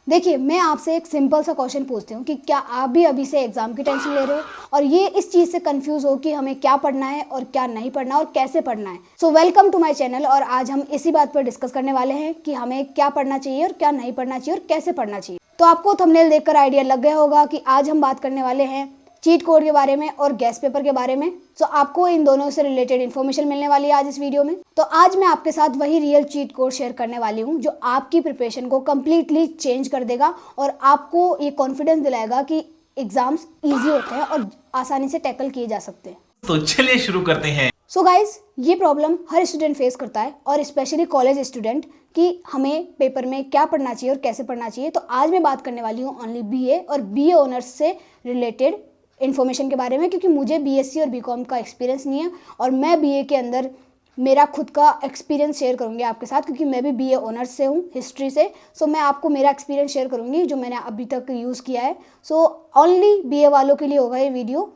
देखिए, मैं आपसे एक सिंपल सा क्वेश्चन पूछती हूँ कि क्या आप भी अभी से एग्जाम की टेंशन ले रहे हो और ये इस चीज़ से कंफ्यूज हो कि हमें क्या पढ़ना है और क्या नहीं पढ़ना और कैसे पढ़ना है। So welcome to my channel. और आज हम इसी बात पर डिस्कस करने वाले हैं कि हमें क्या पढ़ना चाहिए और क्या नहीं पढ़ना चाहिए और कैसे पढ़ना चाहिए। तो आपको थंबनेल देखकर आइडिया लग गया होगा कि आज हम बात करने वाले हैं चीट कोड के बारे में और गैस पेपर के बारे में। तो आपको इन दोनों से रिलेटेड इन्फॉर्मेशन मिलने वाली है आज इस वीडियो में। तो आज मैं आपके साथ वही रियल चीट कोड शेयर करने वाली हूँ जो आपकी प्रिपरेशन को कम्प्लीटली चेंज कर देगा और आपको ये कॉन्फिडेंस दिलाएगा कि एग्जाम्स ईजी होते हैं और आसानी से टैकल किए जा सकते हैं। तो चलिए शुरू करते हैं। सो गाइज, ये प्रॉब्लम हर स्टूडेंट फेस करता है और स्पेशली कॉलेज स्टूडेंट कि हमें पेपर में क्या पढ़ना चाहिए और कैसे पढ़ना चाहिए। तो आज मैं बात करने वाली हूँ ओनली बीए और बीए ऑनर्स से रिलेटेड इन्फॉर्मेशन के बारे में, क्योंकि मुझे बीएससी और बीकॉम का एक्सपीरियंस नहीं है और मैं बीए के अंदर मेरा खुद का एक्सपीरियंस शेयर करूंगी आपके साथ, क्योंकि मैं भी बीए ऑनर्स से हूँ, हिस्ट्री से। सो मैं आपको मेरा एक्सपीरियंस शेयर करूंगी जो मैंने अभी तक यूज़ किया है। सो ओनली बीए वालों के लिए होगा ये वीडियो।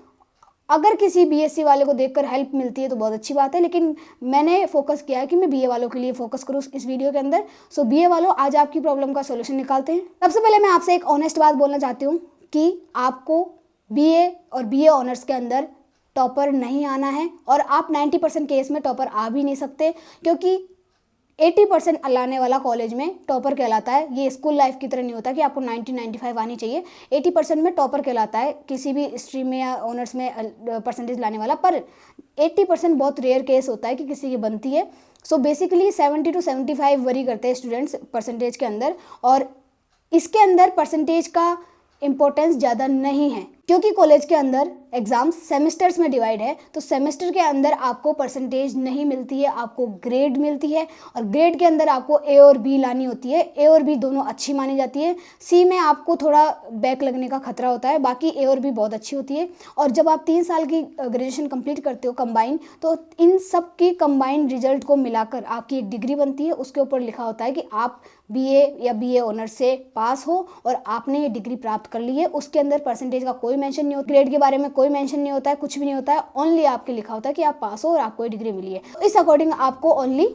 अगर किसी बीएससी वाले को देखकर हेल्प मिलती है तो बहुत अच्छी बात है, लेकिन मैंने फोकस किया है कि मैं बीए वालों के लिए फोकस करूँ इस वीडियो के अंदर। सो बीए वालों, आज आपकी प्रॉब्लम का सोल्यूशन निकालते हैं। सबसे पहले मैं आपसे एक ऑनेस्ट बात बोलना चाहती हूँ कि आपको बीए और बीए ऑनर्स के अंदर टॉपर नहीं आना है और आप 90% केस में टॉपर आ भी नहीं सकते, क्योंकि 80% लाने वाला कॉलेज में टॉपर कहलाता है। ये स्कूल लाइफ की तरह नहीं होता कि आपको 90-95 आनी चाहिए। 80% में टॉपर कहलाता है किसी भी स्ट्रीम में या ऑनर्स में परसेंटेज लाने वाला। पर 80% बहुत रेयर केस होता है कि किसी की बनती है। सो बेसिकली 70 to 75 वरी करते हैं स्टूडेंट्स परसेंटेज के अंदर, और इसके अंदर परसेंटेज का इम्पोर्टेंस ज़्यादा नहीं है, क्योंकि कॉलेज के अंदर एग्जाम्स सेमेस्टर्स में डिवाइड है। तो सेमेस्टर के अंदर आपको परसेंटेज नहीं मिलती है, आपको ग्रेड मिलती है और ग्रेड के अंदर आपको ए और बी लानी होती है। ए और बी दोनों अच्छी मानी जाती है। सी में आपको थोड़ा बैक लगने का खतरा होता है, बाकी ए और बी बहुत अच्छी होती है। और जब आप 3 साल की ग्रेजुएशन कंप्लीट करते हो कंबाइन, तो इन सब की कंबाइन रिजल्ट को मिलाकर आपकी एक डिग्री बनती है। उसके ऊपर लिखा होता है कि आप बीए या बीए ऑनर्स से पास हो और आपने ये डिग्री प्राप्त कर ली है। उसके अंदर परसेंटेज का कोई मेंशन नहीं होता, ग्रेड के बारे में कोई मेंशन नहीं होता है, कुछ भी नहीं होता है। ओनली आपके लिखा होता है कि आप पास हो और आपको ये डिग्री मिली है। तो इस अकॉर्डिंग आपको ओनली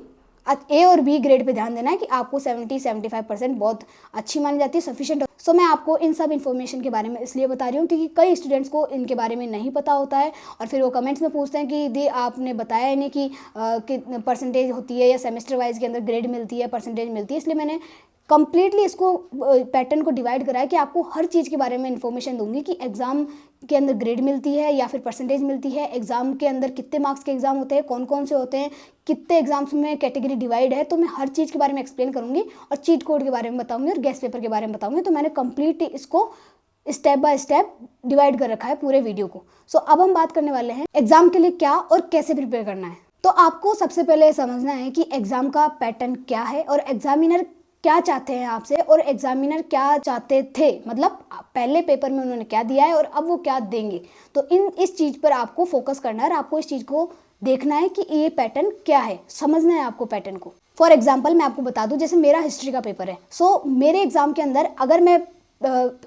ए और बी ग्रेड पे ध्यान देना है कि आपको 70-75% बहुत अच्छी मानी जाती है, सफिशिएंट। सो मैं आपको इन सब इन्फॉर्मेशन के बारे में इसलिए बता रही हूँ क्योंकि कई स्टूडेंट्स को इनके बारे में नहीं पता होता है और फिर वो कमेंट्स में पूछते हैं कि दी आपने बताया ही नहीं कि परसेंटेज होती है या सेमेस्टर वाइज के अंदर ग्रेड मिलती है, परसेंटेज मिलती है। इसलिए मैंने कंप्लीटली इसको पैटर्न को डिवाइड करा है कि आपको हर चीज़ के बारे में इन्फॉर्मेशन दूंगी कि एग्जाम के अंदर ग्रेड मिलती है या फिर परसेंटेज मिलती है, एग्जाम के अंदर कितने मार्क्स के एग्जाम होते हैं, कौन कौन से होते हैं, कितने एग्जाम्स में कैटेगरी डिवाइड है। तो मैं हर चीज़ के बारे में एक्सप्लेन करूंगी और चीट कोड के बारे में बताऊंगी और गेस्ट पेपर के बारे में बताऊंगी। तो मैंने कंप्लीट इसको स्टेप बाय स्टेप डिवाइड कर रखा है पूरे वीडियो को। सो अब हम बात करने वाले हैं एग्जाम के लिए क्या और कैसे प्रिपेयर करना है। तो आपको सबसे पहले समझना है कि एग्जाम का पैटर्न क्या है और एग्जामिनर क्या चाहते हैं आपसे और एग्जामिनर क्या चाहते थे, मतलब पहले पेपर में उन्होंने क्या दिया है और अब वो क्या देंगे। तो इस चीज़ पर आपको फोकस करना है और आपको इस चीज़ को देखना है कि ये पैटर्न क्या है, समझना है आपको पैटर्न को। फॉर एग्जाम्पल मैं आपको बता दूं, जैसे मेरा हिस्ट्री का पेपर है। सो मेरे एग्जाम के अंदर अगर मैं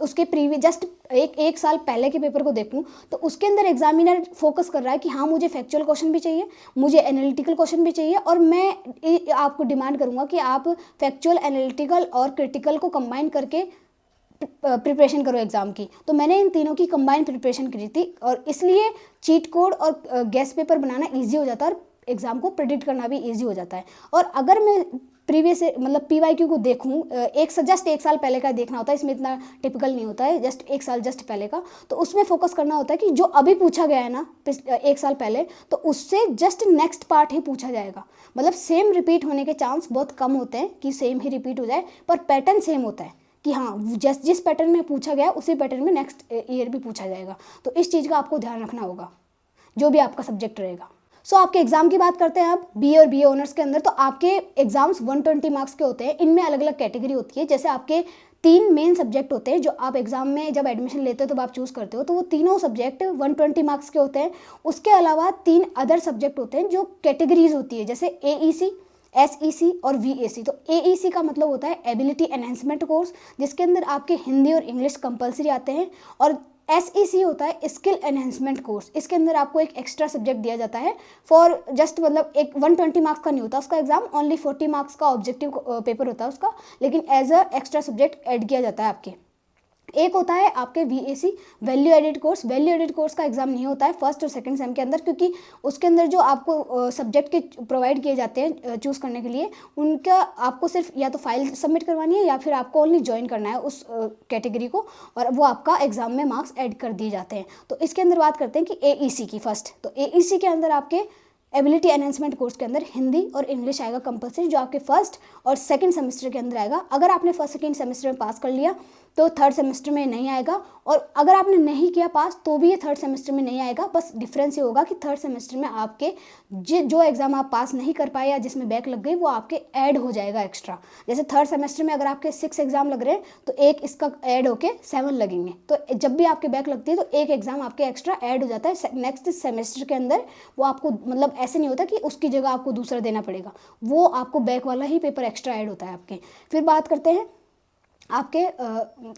उसके प्रीवियस जस्ट एक साल पहले के पेपर को देखूं तो उसके अंदर एग्जामिनर फोकस कर रहा है कि हाँ मुझे फैक्चुअल क्वेश्चन भी चाहिए, मुझे एनालिटिकल क्वेश्चन भी चाहिए और मैं आपको डिमांड करूंगा कि आप फैक्चुअल, एनालिटिकल और क्रिटिकल को कंबाइन करके प्रिपरेशन करो एग्जाम की। तो मैंने इन तीनों की कंबाइन प्रिपरेशन करी थी और इसलिए चीट कोड और गेस्ट पेपर बनाना ईजी हो जाता है और एग्जाम को प्रेडिक्ट करना भी ईजी हो जाता है। और अगर मैं प्रीवियस मतलब पीवाईक्यू को देखूं, जस्ट एक साल पहले का देखना होता है, इसमें इतना टिपिकल नहीं होता है, जस्ट एक साल जस्ट पहले का। तो उसमें फोकस करना होता है कि जो अभी पूछा गया है ना एक साल पहले, तो उससे जस्ट नेक्स्ट पार्ट ही पूछा जाएगा। मतलब सेम रिपीट होने के चांस बहुत कम होते हैं कि सेम ही रिपीट हो जाए, पर पैटर्न सेम होता है कि हाँ जिस पैटर्न में पूछा गया उसी पैटर्न में नेक्स्ट ईयर भी पूछा जाएगा। तो इस चीज़ का आपको ध्यान रखना होगा जो भी आपका सब्जेक्ट रहेगा। सो आपके एग्जाम की बात करते हैं आप बी और बी ऑनर्स के अंदर। तो आपके एग्जाम्स 120 मार्क्स के होते हैं। इनमें अलग अलग कैटेगरी होती है। जैसे आपके 3 मेन सब्जेक्ट होते हैं जो आप एग्जाम में जब एडमिशन लेते हो तब आप चूज़ करते हो, तो वो तीनों सब्जेक्ट 120 मार्क्स के होते हैं। उसके अलावा 3 अदर सब्जेक्ट होते हैं जो कैटेगरीज होती है, जैसे AEC, SEC और VAC। तो AEC का मतलब होता है एबिलिटी एनहेंसमेंट कोर्स, जिसके अंदर आपके हिंदी और इंग्लिश कंपलसरी आते हैं। और SEC होता है स्किल एनहेंसमेंट कोर्स। इसके अंदर आपको एक एक्स्ट्रा सब्जेक्ट दिया जाता है फॉर जस्ट मतलब एक 120 मार्क्स का नहीं होता उसका एग्जाम, ओनली 40 मार्क्स का ऑब्जेक्टिव पेपर होता है उसका, लेकिन as a extra subject add किया जाता है आपके। एक होता है आपके VAC value added course. Value added course का एग्जाम नहीं होता है फर्स्ट और सेकंड सेम के अंदर, क्योंकि उसके अंदर जो आपको सब्जेक्ट के प्रोवाइड किए जाते हैं चूज़ करने के लिए, उनका आपको सिर्फ या तो फाइल सबमिट करवानी है या फिर आपको ओनली ज्वाइन करना है उस कैटेगरी को, और वो आपका एग्जाम में मार्क्स ऐड कर दिए जाते हैं। तो इसके अंदर बात करते हैं कि AEC की फर्स्ट। तो AEC के अंदर आपके एबिलिटी एनहेंसमेंट कोर्स के अंदर हिंदी और इंग्लिश आएगा कंपलसरी, जो आपके फर्स्ट और सेकंड सेमेस्टर के अंदर आएगा। अगर आपने फर्स्ट सेकंड सेमेस्टर में पास कर लिया तो थर्ड सेमेस्टर में नहीं आएगा, और अगर आपने नहीं किया पास तो भी ये थर्ड सेमेस्टर में नहीं आएगा। बस डिफरेंस ये होगा कि थर्ड सेमेस्टर में आपके जो एग्ज़ाम आप पास नहीं कर पाए या जिसमें बैक लग गई वो आपके ऐड हो जाएगा एक्स्ट्रा। जैसे थर्ड सेमेस्टर में अगर आपके 6 एग्जाम लग रहे हैं तो एक इसका ऐड होके 7 लगेंगे, तो जब भी आपके बैक लगती है तो एक एग्जाम आपके एक्स्ट्रा ऐड हो जाता है नेक्स्ट सेमेस्टर के अंदर। वो आपको मतलब ऐसे नहीं होता कि उसकी जगह आपको दूसरा देना पड़ेगा, वो आपको बैक वाला ही पेपर एक्स्ट्रा ऐड होता है आपके। फिर बात करते हैं आपके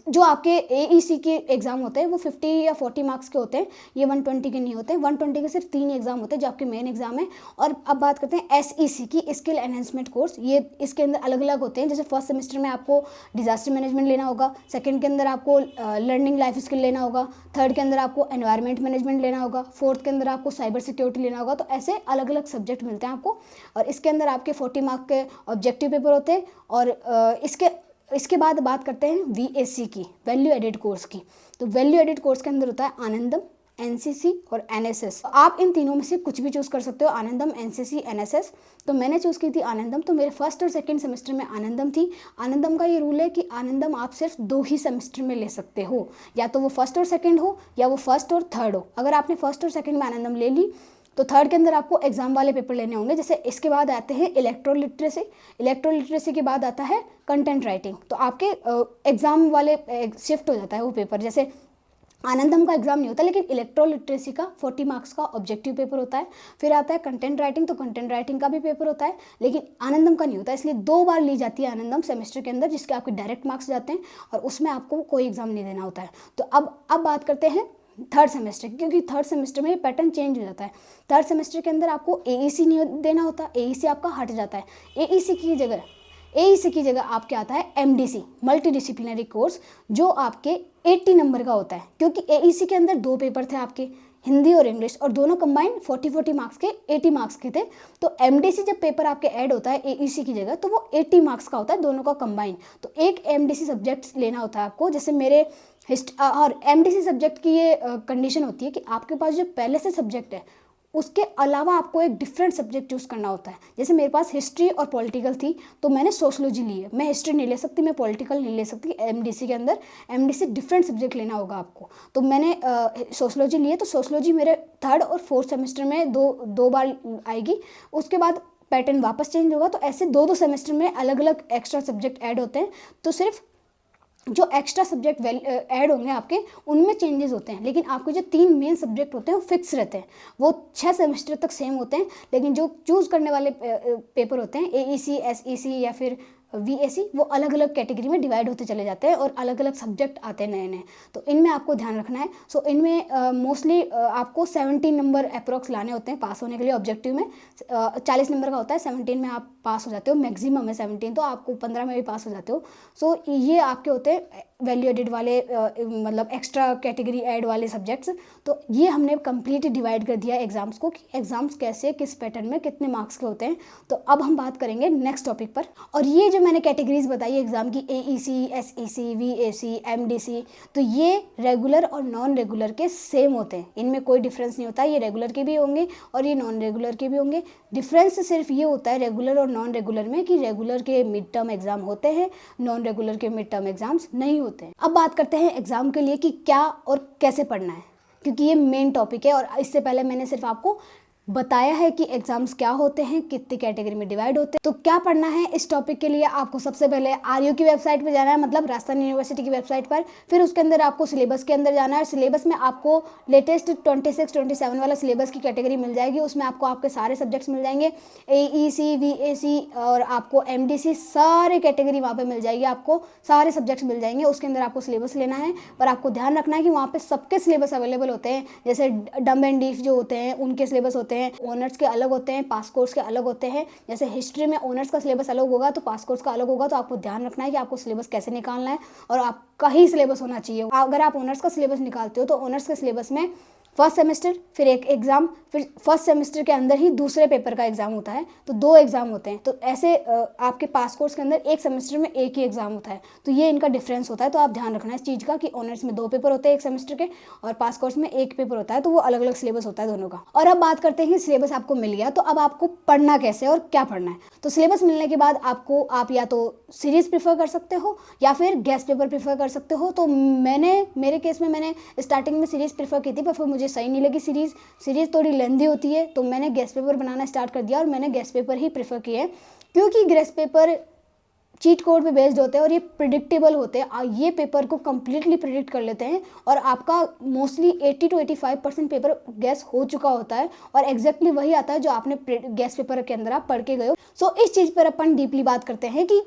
जो आपके AEC के एग्ज़ाम होते हैं वो 50 या 40 मार्क्स के होते हैं, ये 120 के नहीं होते हैं। 120 के सिर्फ 3 एग्जाम होते हैं जो आपके मेन एग्जाम है। और अब बात करते हैं SEC की स्किल एनहेंसमेंट कोर्स। ये इसके अंदर अलग अलग होते हैं, जैसे फर्स्ट सेमेस्टर में आपको डिजास्टर मैनेजमेंट लेना होगा, सेकंड के अंदर आपको लर्निंग लाइफ स्किल लेना होगा, थर्ड के अंदर आपको एनवायरनमेंट मैनेजमेंट लेना होगा, फोर्थ के अंदर आपको साइबर सिक्योरिटी लेना होगा। तो ऐसे अलग अलग सब्जेक्ट मिलते हैं आपको, और इसके अंदर आपके 40 मार्क के ऑब्जेक्टिव पेपर होते हैं। और इसके बाद बात करते हैं VAC की वैल्यू एडेड कोर्स की। तो वैल्यू एडेड कोर्स के अंदर होता है आनंदम, NCC और NSS। आप इन तीनों में से कुछ भी चूज़ कर सकते हो, आनंदम, NCC, NSS। तो मैंने चूज़ की थी आनंदम, तो मेरे फर्स्ट और सेकंड सेमेस्टर में आनंदम थी। आनंदम का ये रूल है कि आनंदम आप सिर्फ 2 ही सेमेस्टर में ले सकते हो, या तो वो फर्स्ट और सेकेंड हो या वो फर्स्ट और थर्ड हो। अगर आपने फर्स्ट और सेकेंड में आनंदम ले ली तो थर्ड के अंदर आपको एग्जाम वाले पेपर लेने होंगे। जैसे इसके बाद आते हैं इलेक्ट्रो लिटरेसी के बाद आता है कंटेंट राइटिंग। तो आपके एग्जाम वाले शिफ्ट हो जाता है वो पेपर। जैसे आनंदम का एग्जाम नहीं होता, लेकिन इलेक्ट्रो लिटरेसी का 40 मार्क्स का ऑब्जेक्टिव पेपर होता है। फिर आता है कंटेंट राइटिंग, तो कंटेंट राइटिंग का भी पेपर होता है, लेकिन आनंदम का नहीं होता, इसलिए 2 बार ली जाती है आनंदम सेमेस्टर के अंदर, जिसके आपके डायरेक्ट मार्क्स जाते हैं और उसमें आपको कोई एग्जाम नहीं देना होता है। तो अब बात करते हैं थर्ड सेमेस्टर, क्योंकि थर्ड सेमेस्टर में पैटर्न चेंज हो जाता है। थर्ड सेमेस्टर के अंदर आपको AEC नहीं देना होता, AEC आपका हट जाता है। AEC की जगह आपके आता है MDC मल्टी डिसिप्लिनरी कोर्स, जो आपके 80 नंबर का होता है। क्योंकि AEC के अंदर 2 पेपर थे आपके, हिंदी और इंग्लिश, और दोनों कंबाइन 40 मार्क्स के 80 मार्क्स के थे। तो MDC जब पेपर आपके ऐड होता है AEC की जगह, तो वो 80 मार्क्स का होता है दोनों का कंबाइन। तो एक MDC सब्जेक्ट लेना होता है आपको। जैसे मेरे और MDC सब्जेक्ट की ये कंडीशन होती है कि आपके पास जो पहले से सब्जेक्ट है उसके अलावा आपको एक डिफरेंट सब्जेक्ट चूज़ करना होता है। जैसे मेरे पास हिस्ट्री और पॉलिटिकल थी, तो मैंने सोशोलॉजी ली है। मैं हिस्ट्री नहीं ले सकती, मैं पॉलिटिकल नहीं ले सकती MDC के अंदर। MDC डिफरेंट सब्जेक्ट लेना होगा आपको। तो मैंने सोशोलॉजी ली है, तो सोशोलॉजी मेरे थर्ड और फोर्थ सेमेस्टर में दो बार आएगी। उसके बाद पैटर्न वापस चेंज होगा। तो ऐसे 2 सेमेस्टर में अलग अलग एक्स्ट्रा सब्जेक्ट ऐड होते हैं। तो सिर्फ जो एक्स्ट्रा सब्जेक्ट ऐड होंगे आपके, उनमें चेंजेस होते हैं, लेकिन आपके जो 3 मेन सब्जेक्ट होते हैं वो फिक्स रहते हैं। वो 6 सेमेस्टर तक सेम होते हैं, लेकिन जो चूज़ करने वाले पेपर होते हैं AEC, SEC या फिर VAC, वो अलग अलग कैटेगरी में डिवाइड होते चले जाते हैं और अलग अलग सब्जेक्ट आते हैं नए नए। तो इनमें आपको ध्यान रखना है। सो इनमें मोस्टली आपको 17 नंबर अप्रॉक्स लाने होते हैं पास होने के लिए। ऑब्जेक्टिव में 40 नंबर का होता है, 17 में आप पास हो जाते हो, मैक्सिमम है 17, तो आपको 15 में भी पास हो जाते हो। सो ये आपके होते हैं वैल्यू एडेड वाले मतलब एक्स्ट्रा कैटेगरी ऐड वाले सब्जेक्ट्स। तो ये हमने कंप्लीट डिवाइड कर दिया एग्जाम्स को, कि एग्जाम्स कैसे किस पैटर्न में कितने मार्क्स के होते हैं। तो अब हम बात करेंगे नेक्स्ट टॉपिक पर। और ये जो मैंने कैटेगरीज बताई एग्जाम की, AEC, SEC, VAC, MDC, तो ये रेगुलर और नॉन रेगुलर के सेम होते हैं, इनमें कोई डिफरेंस नहीं होता। ये रेगुलर के भी होंगे और ये नॉन रेगुलर के भी होंगे। डिफरेंस सिर्फ ये होता है रेगुलर और नॉन रेगुलर में, कि रेगुलर के मिड टर्म एग्जाम होते हैं, नॉन रेगुलर के मिड टर्म एग्जाम्स नहीं होते हैं। अब बात करते हैं एग्जाम के लिए कि क्या और कैसे पढ़ना है, क्योंकि ये मेन टॉपिक है। और इससे पहले मैंने सिर्फ आपको बताया है कि एग्जाम्स क्या होते हैं, कितनी कैटेगरी में डिवाइड होते हैं। तो क्या पढ़ना है इस टॉपिक के लिए, आपको सबसे पहले आरयू की वेबसाइट पर जाना है, मतलब राजस्थान यूनिवर्सिटी की वेबसाइट पर। फिर उसके अंदर आपको सिलेबस के अंदर जाना है। सिलेबस में आपको लेटेस्ट 26-27 वाला सिलेबस की कैटेगरी मिल जाएगी। उसमें आपको आपके सारे सब्जेक्ट्स मिल जाएंगे, AEC, VAC और आपको MDC, सारे कैटेगरी वहाँ पे मिल जाएगी। आपको सारे सब्जेक्ट्स मिल जाएंगे। उसके अंदर आपको सिलेबस लेना है, पर आपको ध्यान रखना है कि वहाँ पे सबके सिलेबस अवेलेबल होते हैं। जैसे डम्ब एंड डीफ जो होते हैं उनके सिलेबस होते हैं, ऑनर्स के अलग होते हैं, पास कोर्स के अलग होते हैं। जैसे हिस्ट्री में ऑनर्स का सिलेबस अलग होगा तो पास कोर्स का अलग होगा। तो आपको ध्यान रखना है कि आपको सिलेबस कैसे निकालना है, और आपका ही सिलेबस होना चाहिए। अगर आप ऑनर्स का सिलेबस निकालते हो तो ऑनर्स के सिलेबस में फर्स्ट सेमेस्टर, फिर एक एग्ज़ाम, फिर फर्स्ट सेमेस्टर के अंदर ही दूसरे पेपर का एग्ज़ाम होता है, तो 2 एग्ज़ाम होते हैं। तो ऐसे आपके पास कोर्स के अंदर एक सेमेस्टर में एक ही एग्ज़ाम होता है। तो ये इनका डिफरेंस होता है। तो आप ध्यान रखना इस चीज़ का कि ऑनर्स में 2 पेपर होते हैं एक सेमेस्टर के, और पास कोर्स में 1 पेपर होता है। तो वो अलग अलग सिलेबस होता है दोनों का। और अब बात करते हैं, सिलेबस आपको मिल गया तो अब आपको पढ़ना कैसे और क्या पढ़ना है। तो सिलेबस मिलने के बाद आप या तो सीरीज़ प्रीफर कर सकते हो या फिर गेस्ट पेपर प्रीफर कर सकते हो। तो मेरे केस में मैंने स्टार्टिंग में सीरीज़ प्रीफर की थी, पर फिर मुझे सही नहीं लगी। सीरीज़ थोड़ी लेंदी होती है, तो मैंने गेस्ट पेपर बनाना स्टार्ट कर दिया और मैंने गेस्ट पेपर ही प्रेफर किए, क्योंकि गेस्ट पेपर चीट कोड पे बेस्ड होते हैं और ये प्रिडिक्टेबल होते हैं। ये पेपर को कम्प्लीटली प्रिडिक्ट कर लेते हैं और आपका मोस्टली 80 to 85% पेपर गैस हो चुका होता है और एग्जैक्टली वही आता है जो आपने गैस पेपर के अंदर आप पढ़ के गए हो। सो इस चीज़ पर अपन डीपली बात करते हैं कि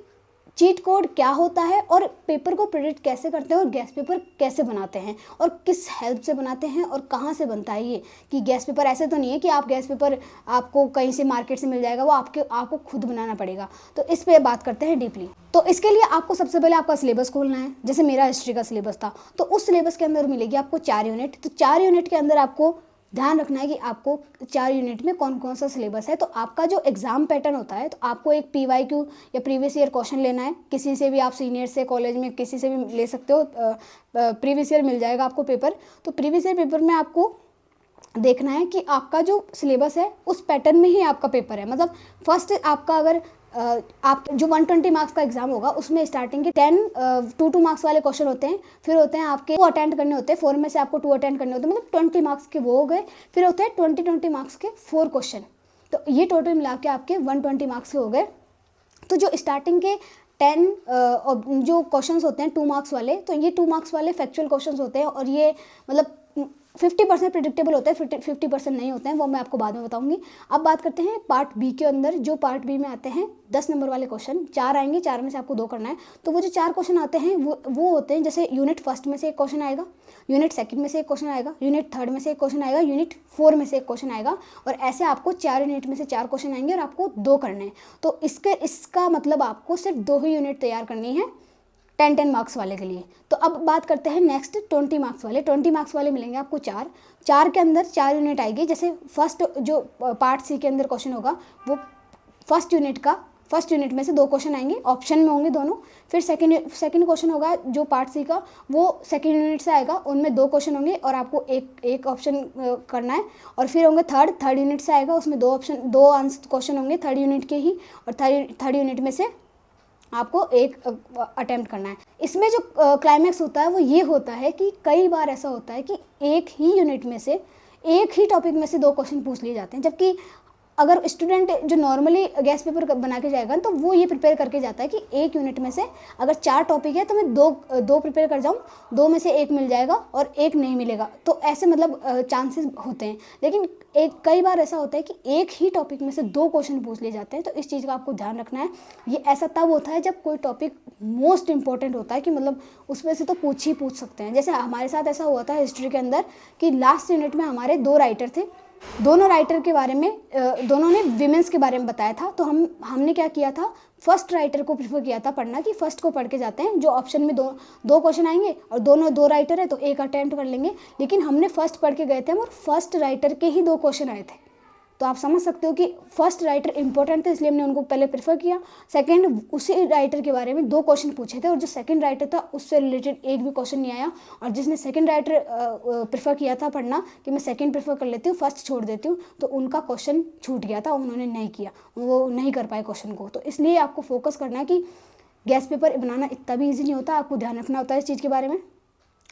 चीट कोड क्या होता है और पेपर को प्रिडिक्ट कैसे करते हैं और गैस पेपर कैसे बनाते हैं और किस हेल्प से बनाते हैं और कहाँ से बनता है। ये कि गैस पेपर ऐसे तो नहीं है कि आप गैस पेपर आपको कहीं से मार्केट से मिल जाएगा, वो आपको खुद बनाना पड़ेगा। तो इस पे बात करते हैं डीपली। तो इसके लिए आपको सबसे पहले आपका सिलेबस खोलना है। जैसे मेरा हिस्ट्री का सिलेबस था, तो उस सिलेबस के अंदर मिलेगी आपको 4 यूनिट। तो 4 यूनिट के अंदर आपको ध्यान रखना है कि आपको 4 यूनिट में कौन कौन सा सिलेबस है। तो आपका जो एग्जाम पैटर्न होता है, तो आपको एक PYQ या प्रीवियस ईयर क्वेश्चन लेना है। किसी से भी, आप सीनियर से, कॉलेज में किसी से भी ले सकते हो। प्रीवियस ईयर मिल जाएगा आपको पेपर। तो प्रीवियस ईयर पेपर में आपको देखना है कि आपका जो सिलेबस है उस पैटर्न में ही आपका पेपर है। मतलब फर्स्ट आपका अगर आप जो 120 मार्क्स का एग्जाम होगा उसमें स्टार्टिंग के 2 मार्क्स वाले क्वेश्चन होते हैं। फिर होते हैं आपके 2 अटेंड करने होते हैं, 4 में से आपको 2 अटेंड करने होते हैं, मतलब 20 मार्क्स के वो हो गए। फिर होते हैं 20 मार्क्स के 4 क्वेश्चन। तो ये टोटल मिला के आपके 120 मार्क्स के हो गए। तो जो स्टार्टिंग के 10 जो क्वेश्चंस होते हैं 2 मार्क्स वाले, तो ये 2 मार्क्स वाले फैक्चुअल क्वेश्चंस होते हैं और ये मतलब 50% प्रिडिक्टेबल होता है, 50% नहीं होते हैं, वो मैं आपको बाद में बताऊंगी। अब बात करते हैं पार्ट बी के अंदर। जो पार्ट बी में आते हैं 10 नंबर वाले क्वेश्चन, 4 आएंगे, 4 में से आपको 2 करना है। तो वो जो 4 क्वेश्चन आते हैं वो होते हैं, जैसे यूनिट फर्स्ट में से एक क्वेश्चन आएगा, यूनिट सेकंड में से एक क्वेश्चन आएगा, यूनिट थर्ड में से एक क्वेश्चन आएगा, यूनिट 4 में से एक क्वेश्चन आएगा, और ऐसे आपको 4 यूनिट में से 4 क्वेश्चन आएंगे और आपको 2 करने हैं। तो इसका मतलब आपको सिर्फ 2 ही यूनिट तैयार करनी है 10 मार्क्स वाले के लिए। तो अब बात करते हैं नेक्स्ट 20 मार्क्स वाले। 20 मार्क्स वाले मिलेंगे आपको 4 के अंदर 4 यूनिट आएगी। जैसे फर्स्ट जो पार्ट सी के अंदर क्वेश्चन होगा वो फर्स्ट यूनिट में से 2 क्वेश्चन आएंगे, ऑप्शन में होंगे दोनों। फिर सेकंड क्वेश्चन होगा जो पार्ट सी का, वो सेकंड यूनिट से आएगा, उनमें 2 क्वेश्चन होंगे और आपको एक ऑप्शन करना है। और फिर होंगे थर्ड यूनिट से आएगा, उसमें 2 क्वेश्चन होंगे थर्ड यूनिट के ही, और थर्ड यूनिट में से आपको एक अटेम्प्ट करना है। इसमें जो क्लाइमैक्स होता है वो ये होता है कि कई बार ऐसा होता है कि एक ही यूनिट में से, एक ही टॉपिक में से 2 क्वेश्चन पूछ लिए जाते हैं। जबकि अगर स्टूडेंट जो नॉर्मली गैस पेपर बना के जाएगा तो वो ये प्रिपेयर करके जाता है कि एक यूनिट में से अगर 4 टॉपिक है तो मैं दो प्रिपेयर कर जाऊँ, 2 में से 1 मिल जाएगा और 1 नहीं मिलेगा। तो ऐसे मतलब चांसेस होते हैं। लेकिन कई बार ऐसा होता है कि एक ही टॉपिक में से 2 क्वेश्चन पूछ लिए जाते हैं। तो इस चीज़ का आपको ध्यान रखना है। ये ऐसा तब होता है जब कोई टॉपिक मोस्ट इंपॉर्टेंट होता है, कि मतलब उसमें से तो पूछ सकते हैं। जैसे हमारे साथ ऐसा हुआ था हिस्ट्री के अंदर कि लास्ट यूनिट में हमारे 2 राइटर थे। दोनों राइटर के बारे में दोनों ने विमेंस के बारे में बताया था। तो हमने क्या किया था, फर्स्ट राइटर को प्रीफर किया था पढ़ना, कि फर्स्ट को पढ़ के जाते हैं। जो ऑप्शन में दो क्वेश्चन आएंगे और दोनों 2 राइटर है तो एक अटेम्प्ट कर लेंगे। लेकिन हमने फर्स्ट पढ़ के गए थे और फर्स्ट राइटर के ही 2 क्वेश्चन आए थे। तो आप समझ सकते हो कि फर्स्ट राइटर इंपॉर्टेंट थे, इसलिए हमने उनको पहले प्रेफर किया। सेकंड, उसी राइटर के बारे में 2 क्वेश्चन पूछे थे और जो सेकंड राइटर था उससे रिलेटेड एक भी क्वेश्चन नहीं आया। और जिसने सेकंड राइटर प्रेफर किया था पढ़ना कि मैं सेकंड प्रेफर कर लेती हूँ, फर्स्ट छोड़ देती हूँ, तो उनका क्वेश्चन छूट गया था, उन्होंने नहीं किया, वो नहीं कर पाए क्वेश्चन को। तो इसलिए आपको फोकस करना है कि गैस पेपर बनाना इतना भी ईजी नहीं होता, आपको ध्यान रखना होता है इस चीज़ के बारे में।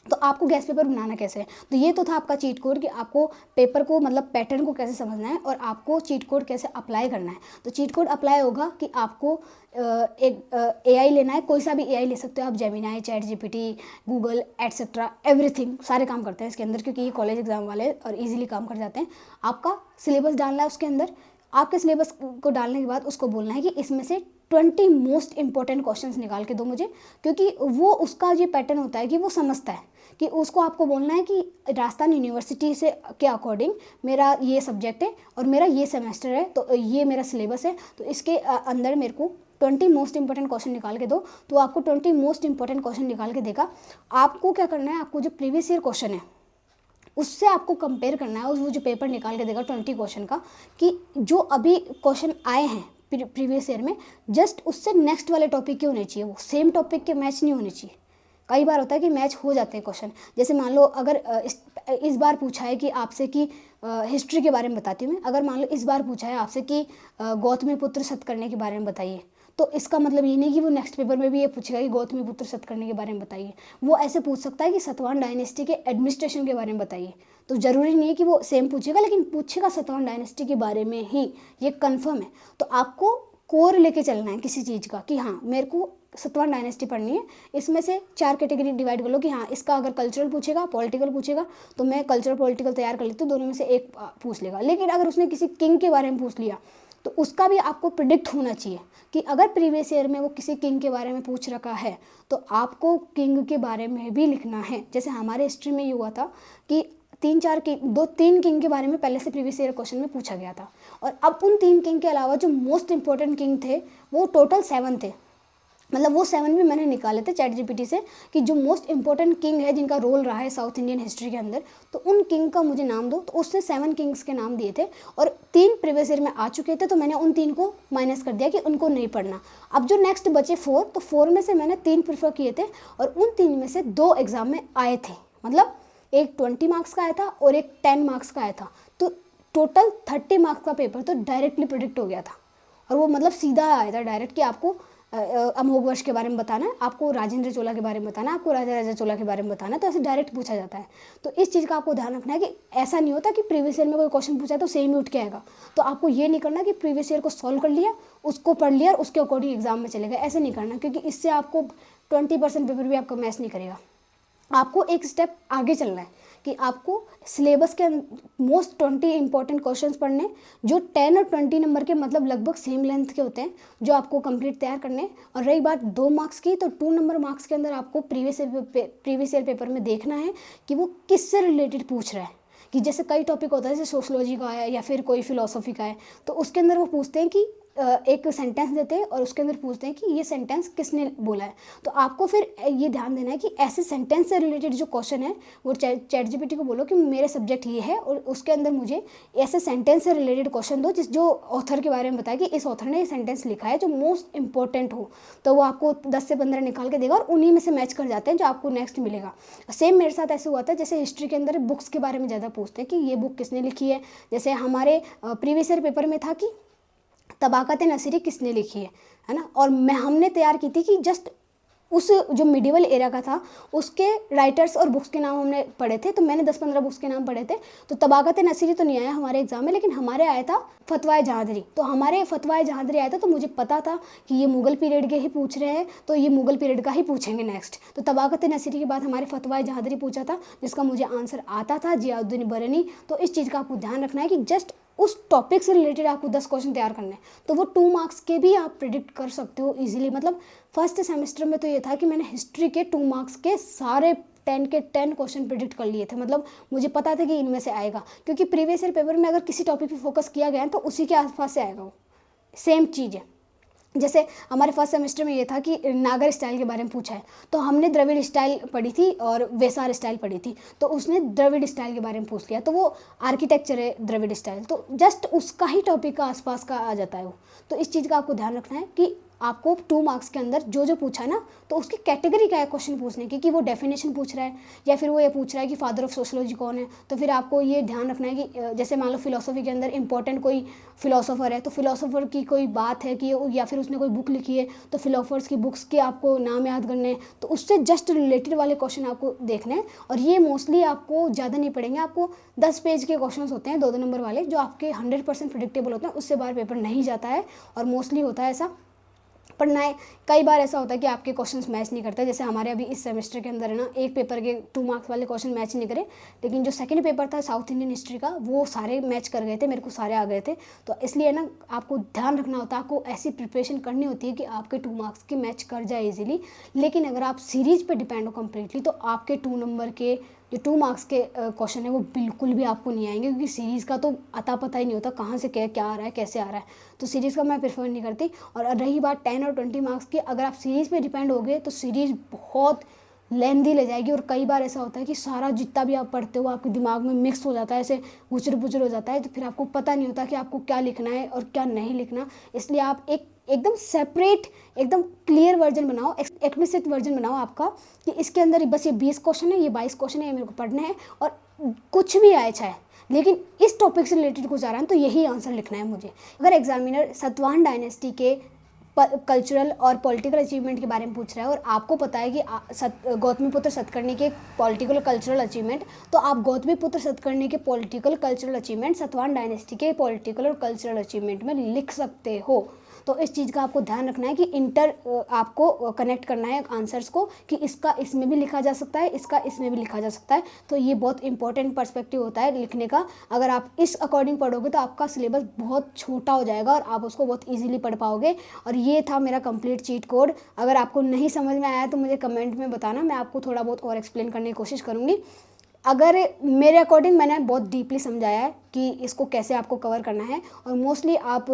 तो आपको गैस पेपर बनाना कैसे है। तो ये तो था आपका चीट कोड कि आपको पेपर को मतलब पैटर्न को कैसे समझना है और आपको चीट कोड कैसे अप्लाई करना है। तो चीट कोड अप्लाई होगा कि आपको एक एआई लेना है, कोई सा भी एआई ले सकते हो आप, Gemini, chat GPT, Google etcetera, everything, सारे काम करते हैं इसके अंदर क्योंकि ये कॉलेज एग्जाम वाले और इजीली काम कर जाते हैं। आपका सिलेबस डालना है उसके अंदर, आपके सिलेबस को डालने के बाद उसको बोलना है कि इसमें से 20 मोस्ट इंपॉर्टेंट क्वेश्चंस निकाल के दो मुझे, क्योंकि वो उसका ये पैटर्न होता है कि वो समझता है कि उसको आपको बोलना है कि राजस्थान यूनिवर्सिटी से के अकॉर्डिंग मेरा ये सब्जेक्ट है और मेरा ये सेमेस्टर है, तो ये मेरा सिलेबस है, तो इसके अंदर मेरे को 20 मोस्ट इंपॉर्टेंट क्वेश्चन निकाल के दो। तो आपको 20 मोस्ट इंपॉर्टेंट क्वेश्चन निकाल के देगा। आपको क्या करना है, आपको जो प्रीवियस ईयर क्वेश्चन है उससे आपको कंपेयर करना है, वो जो पेपर निकाल के देगा 20 क्वेश्चन का, कि जो अभी क्वेश्चन आए हैं प्रीवियस ईयर में जस्ट उससे नेक्स्ट वाले टॉपिक के होने चाहिए, वो सेम टॉपिक के मैच नहीं होने चाहिए। कई बार होता है कि मैच हो जाते हैं क्वेश्चन, जैसे मान लो अगर इस बार पूछा है कि आपसे कि हिस्ट्री के बारे में बताती हूँ मैं, अगर मान लो इस बार पूछा है आपसे कि गौतमीपुत्र सतकर्णी के बारे में बताइए, तो इसका मतलब ये नहीं कि वो नेक्स्ट पेपर में भी ये पूछेगा कि गौतमीपुत्र सतकर्णी के बारे में बताइए। वो ऐसे पूछ सकता है कि सतवाहन डायनेस्टी के एडमिनिस्ट्रेशन के बारे में बताइए। तो ज़रूरी नहीं है कि वो सेम पूछेगा, लेकिन पूछेगा सतवाहन डायनेस्टी के बारे में ही, ये कन्फर्म है। तो आपको कोर लेके चलना है किसी चीज़ का कि हाँ मेरे को सतवाहन डायनेस्टी पढ़नी है, इसमें से 4 कैटेगरी डिवाइड कर लो कि हाँ इसका अगर कल्चरल पूछेगा, पॉलिटिकल पूछेगा, तो मैं कल्चरल पॉलिटिकल तैयार कर लेती हूँ, दोनों में से एक पूछ लेगा। लेकिन अगर उसने किसी किंग के बारे में पूछ लिया तो उसका भी आपको प्रिडिक्ट होना चाहिए कि अगर प्रीवियस ईयर में वो किसी किंग के बारे में पूछ रखा है तो आपको किंग के बारे में भी लिखना है। जैसे हमारे हिस्ट्री में ये हुआ था कि 3 किंग के बारे में पहले से प्रीवियस ईयर क्वेश्चन में पूछा गया था, और अब उन 3 किंग के अलावा जो मोस्ट इंपॉर्टेंट किंग थे वो टोटल 7 थे। मतलब वो 7 भी मैंने निकाले थे चैट जीपीटी से कि जो मोस्ट इंपॉर्टेंट किंग है जिनका रोल रहा है साउथ इंडियन हिस्ट्री के अंदर, तो उन किंग का मुझे नाम दो। तो उससे 7 किंग्स के नाम दिए थे और 3 प्रीवियस ईयर में आ चुके थे, तो मैंने उन 3 को माइनस कर दिया कि उनको नहीं पढ़ना। अब जो नेक्स्ट बचे 4, तो 4 में से मैंने 3 प्रीफर किए थे और उन 3 में से 2 एग्जाम में आए थे। मतलब एक 20 मार्क्स का आया था और एक 10 मार्क्स का आया था, तो टोटल 30 मार्क्स का पेपर तो डायरेक्टली प्रिडिक्ट हो गया था। और वो मतलब सीधा आया था डायरेक्ट कि आपको अमोघ वर्ष के बारे में बताना है, आपको राजेंद्र चोला के बारे में बताना है, आपको राजा राजा चोला के बारे में बताना है, तो ऐसे डायरेक्ट पूछा जाता है। तो इस चीज़ का आपको ध्यान रखना है कि ऐसा नहीं होता कि प्रीवियस ईयर में कोई क्वेश्चन पूछा है तो सेम ही उठ के आएगा। तो आपको ये नहीं करना कि प्रीवियस ईयर को सॉल्व कर लिया, उसको पढ़ लिया और उसके अकॉर्डिंग एग्जाम में चले गए, ऐसे नहीं करना, क्योंकि इससे आपको 20% पेपर भी आपका मैच नहीं करेगा। आपको एक स्टेप आगे चलना है कि आपको सिलेबस के मोस्ट 20 इंपॉर्टेंट क्वेश्चंस पढ़ने, जो 10 और 20 नंबर के मतलब लगभग सेम लेंथ के होते हैं, जो आपको कंप्लीट तैयार करने। और रही बात 2 मार्क्स की, तो 2 नंबर मार्क्स के अंदर आपको प्रीवियस ईयर पेपर में देखना है कि वो किससे रिलेटेड पूछ रहा है। कि जैसे कई टॉपिक होता है, जैसे सोशलॉजी का है या फिर कोई फिलोसफी का है, तो उसके अंदर वो पूछते हैं कि एक सेंटेंस देते हैं और उसके अंदर पूछते हैं कि ये सेंटेंस किसने बोला है। तो आपको फिर ये ध्यान देना है कि ऐसे सेंटेंस से रिलेटेड जो क्वेश्चन है वो चैट जीपीटी को बोलो कि मेरे सब्जेक्ट ये है और उसके अंदर मुझे ऐसे सेंटेंस से रिलेटेड क्वेश्चन दो जो ऑथर के बारे में बताए कि इस ऑथर ने ये सेंटेंस लिखा है जो मोस्ट इंपॉर्टेंट हो। तो वो आपको 10 से 15 निकाल के देगा और उन्हीं में से मैच कर जाते हैं जो आपको नेक्स्ट मिलेगा। सेम मेरे साथ ऐसे हुआ था, जैसे हिस्ट्री के अंदर बुक्स के बारे में ज़्यादा पूछते हैं कि ये बुक किसने लिखी है। जैसे हमारे प्रीवियस ईयर पेपर में था कि तबाकत नसीरी किसने लिखी है ना, और हमने तैयार की थी कि जस्ट उस जो मिडिवल एरा का था उसके राइटर्स और बुक्स के नाम हमने पढ़े थे। तो मैंने 10-15 बुक्स के नाम पढ़े थे। तो तबाकत नसीरी तो नहीं आया हमारे एग्जाम में, लेकिन हमारे आया था फतवाए जहांदरी। तो हमारे फतवाए जहांदरी आया था, तो मुझे पता था कि ये मुगल पीरियड के ही पूछ रहे हैं, तो ये मुगल पीरियड का ही पूछेंगे नेक्स्ट। तो तबाकत नसीरी के बाद हमारे फतवाए जहांदरी पूछा था, जिसका मुझे आंसर आता था, जियाउद्दीन बरनी। तो इस चीज़ का आपको ध्यान रखना है कि जस्ट उस टॉपिक से रिलेटेड आपको 10 क्वेश्चन तैयार करने हैं, तो वो 2 मार्क्स के भी आप प्रिडिक्ट कर सकते हो इजीली। मतलब फर्स्ट सेमेस्टर में तो ये था कि मैंने हिस्ट्री के 2 मार्क्स के सारे 10 के 10 क्वेश्चन प्रिडिक्ट कर लिए थे। मतलब मुझे पता था कि इनमें से आएगा, क्योंकि प्रीवियस ईयर पेपर में अगर किसी टॉपिक पे फोकस किया गया है तो उसी के आसपास से आएगा वो। सेम चीज़ है, जैसे हमारे फर्स्ट सेमेस्टर में ये था कि नागर स्टाइल के बारे में पूछा है, तो हमने द्रविड़ स्टाइल पढ़ी थी और वेसार स्टाइल पढ़ी थी, तो उसने द्रविड़ स्टाइल के बारे में पूछ लिया। तो वो आर्किटेक्चर है द्रविड़ स्टाइल, तो जस्ट उसका ही टॉपिक का आसपास का आ जाता है वो। तो इस चीज़ का आपको ध्यान रखना है कि आपको 2 मार्क्स के अंदर जो जो पूछा है ना, तो उसकी कैटेगरी क्या है क्वेश्चन पूछने की, कि वो डेफिनेशन पूछ रहा है या फिर वो ये पूछ रहा है कि फादर ऑफ सोशोलॉजी कौन है। तो फिर आपको ये ध्यान रखना है कि जैसे मान लो फिलोसफी के अंदर इंपॉर्टेंट कोई फिलोसोफर है, तो फिलोसोफर की कोई बात है कि या फिर उसने कोई बुक लिखी है, तो फिलोसफर्स की बुक्स के आपको नाम याद करने हैं, तो उससे जस्ट रिलेटेड वाले क्वेश्चन आपको देखने हैं। और ये मोस्टली आपको ज़्यादा नहीं पड़ेंगे, आपको 10 पेज के क्वेश्चन होते हैं 2-2 नंबर वाले, जो आपके 100% प्रिडिक्टेबल होते हैं, उससे बाहर पेपर नहीं जाता है। और मोस्टली होता है ऐसा पढ़ना है। कई बार ऐसा होता है कि आपके क्वेश्चंस मैच नहीं करते, जैसे हमारे अभी इस सेमेस्टर के अंदर है ना, एक पेपर के 2 मार्क्स वाले क्वेश्चन मैच नहीं करे, लेकिन जो सेकंड पेपर था साउथ इंडियन हिस्ट्री का, वो सारे मैच कर गए थे, मेरे को सारे आ गए थे। तो इसलिए ना आपको ध्यान रखना होता है, आपको ऐसी प्रिपरेशन करनी होती है कि आपके 2 मार्क्स की मैच कर जाए इजीली। लेकिन अगर आप सीरीज पर डिपेंड हो कम्प्लीटली, तो आपके 2 नंबर के जो 2 मार्क्स के क्वेश्चन है वो बिल्कुल भी आपको नहीं आएंगे, क्योंकि सीरीज़ का तो अता पता ही नहीं होता कहाँ से क्या आ रहा है, कैसे आ रहा है। तो सीरीज़ का मैं प्रेफर नहीं करती। और रही बात 10 और 20 मार्क्स की, अगर आप सीरीज़ पे डिपेंड होगे तो सीरीज़ बहुत लेंदी ले जाएगी। और कई बार ऐसा होता है कि सारा जितना भी आप पढ़ते हो आपके दिमाग में मिक्स हो जाता है, ऐसे गुचर पुचर हो जाता है, तो फिर आपको पता नहीं होता कि आपको क्या लिखना है और क्या नहीं लिखना। इसलिए आप एकदम सेपरेट, एकदम क्लियर वर्जन बनाओ, एक्सप्लिसिट वर्जन बनाओ आपका, कि इसके अंदर बस ये 20 क्वेश्चन है, ये 22 क्वेश्चन है, ये मेरे को पढ़ने हैं, और कुछ भी आए चाहे, लेकिन इस टॉपिक से रिलेटेड कुछ आ रहा है तो यही आंसर लिखना है मुझे। अगर एग्जामिनर सतवाहन डायनेस्टी के कल्चरल और पॉलिटिकल अचीवमेंट के बारे में पूछ रहा है, और आपको पता है कि गौतमीपुत्र सतकर्णी के पॉलिटिकल कल्चरल अचीवमेंट, तो आप गौतमीपुत्र सतकर्णी के political cultural achievement Satavahana dynasty के पॉलिटिकल और कल्चरल अचीवमेंट में लिख सकते हो। तो इस चीज़ का आपको ध्यान रखना है कि आपको कनेक्ट करना है आंसर्स को, कि इसका इसमें भी लिखा जा सकता है, इसका इसमें भी लिखा जा सकता है। तो ये बहुत इंपॉर्टेंट पर्सपेक्टिव होता है लिखने का। अगर आप इस अकॉर्डिंग पढ़ोगे तो आपका सिलेबस बहुत छोटा हो जाएगा और आप उसको बहुत ईजिली पढ़ पाओगे। और ये था मेरा कंप्लीट चीट कोड। अगर आपको नहीं समझ में आया तो मुझे कमेंट में बताना, मैं आपको थोड़ा बहुत और एक्सप्लेन करने की कोशिश करूँगी। अगर मेरे अकॉर्डिंग मैंने बहुत डीपली समझाया है कि इसको कैसे आपको कवर करना है। और मोस्टली आप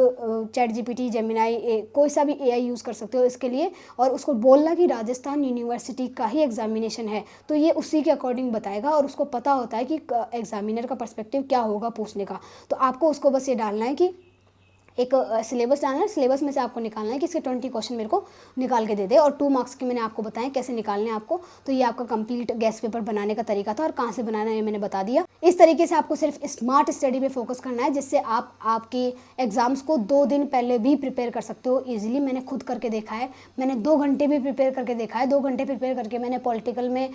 चैट जीपीटी, जेमिनाई, कोई सा भी एआई यूज़ कर सकते हो इसके लिए, और उसको बोलना कि राजस्थान यूनिवर्सिटी का ही एग्जामिनेशन है, तो ये उसी के अकॉर्डिंग बताएगा, और उसको पता होता है कि एग्जामिनर का पर्सपेक्टिव क्या होगा पूछने का। तो आपको उसको बस ये डालना है कि एक सिलेबस डालना है, सिलेबस में से आपको निकालना है कि इसके 20 क्वेश्चन मेरे को निकाल के दे दे, और 2 मार्क्स के मैंने आपको बताया कैसे निकालने हैं आपको। तो ये आपका कंप्लीट गेस्ट पेपर बनाने का तरीका था, और कहाँ से बनाना है मैंने बता दिया। इस तरीके से आपको सिर्फ स्मार्ट स्टडी पे फोकस करना है, जिससे आप आपकी एग्जाम्स को 2 दिन पहले भी प्रिपेयर कर सकते हो ईजिली। मैंने खुद करके देखा है, मैंने 2 घंटे भी प्रिपेयर करके देखा है। 2 घंटे प्रिपेयर करके मैंने पॉलिटिकल में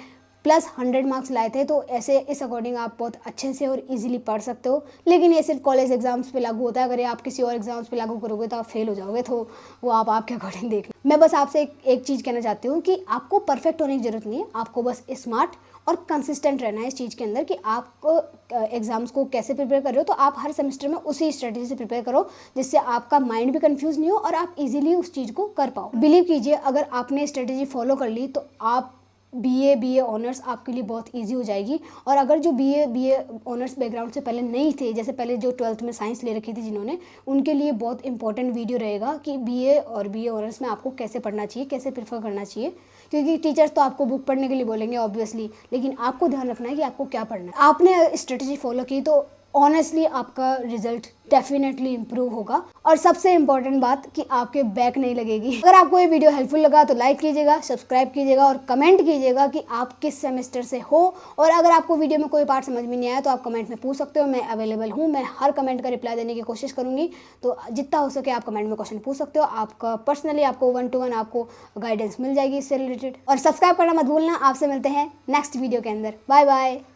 +100 मार्क्स लाए थे। तो ऐसे इस अकॉर्डिंग आप बहुत अच्छे से और इजीली पढ़ सकते हो। लेकिन ये सिर्फ कॉलेज एग्जाम्स पे लागू होता है, अगर ये आप किसी और एग्जाम्स पे लागू करोगे तो आप फेल हो जाओगे, तो वो आप आपके अकॉर्डिंग देख लो। मैं बस आपसे एक चीज़ कहना चाहती हूँ कि आपको परफेक्ट होने की ज़रूरत नहीं है, आपको बस स्मार्ट और कंसिस्टेंट रहना है इस चीज़ के अंदर, कि आप एग्जाम्स को कैसे प्रिपेयर कर रहे हो। तो आप हर सेमेस्टर में उसी स्ट्रेटेजी से प्रिपेयर करो, जिससे आपका माइंड भी कंफ्यूज नहीं हो और आप इजीली उस चीज़ को कर पाओ। बिलीव कीजिए, अगर आपने स्ट्रेटेजी फॉलो कर ली तो आप बीए ऑनर्स आपके लिए बहुत इजी हो जाएगी। और अगर जो बीए ऑनर्स बैकग्राउंड से पहले नहीं थे, जैसे पहले जो 12th में साइंस ले रखी थी जिन्होंने, उनके लिए बहुत इंपॉर्टेंट वीडियो रहेगा कि बीए और बीए ऑनर्स में आपको कैसे पढ़ना चाहिए, कैसे प्रेफर करना चाहिए। क्योंकि टीचर्स तो आपको बुक पढ़ने के लिए बोलेंगे ऑब्वियसली, लेकिन आपको ध्यान रखना है कि आपको क्या पढ़ना है। आपने स्ट्रेटेजी फॉलो की तो ऑनेस्टली आपका रिजल्ट डेफिनेटली इंप्रूव होगा। और सबसे इंपॉर्टेंट बात कि आपके बैक नहीं लगेगी। अगर आपको ये वीडियो हेल्पफुल लगा तो लाइक कीजिएगा, सब्सक्राइब कीजिएगा और कमेंट कीजिएगा कि आप किस सेमेस्टर से हो। और अगर आपको वीडियो में कोई पार्ट समझ में नहीं आया तो आप कमेंट में पूछ सकते हो, मैं अवेलेबल हूँ, मैं हर कमेंट का रिप्लाई देने की कोशिश करूँगी। तो जितना हो सके आप कमेंट में क्वेश्चन पूछ सकते हो, आपका पर्सनली आपको 1-to-1 आपको गाइडेंस मिल जाएगी इससे रिलेटेड। और सब्सक्राइब करना मत भूलना। आपसे मिलते हैं नेक्स्ट वीडियो के अंदर। Bye bye.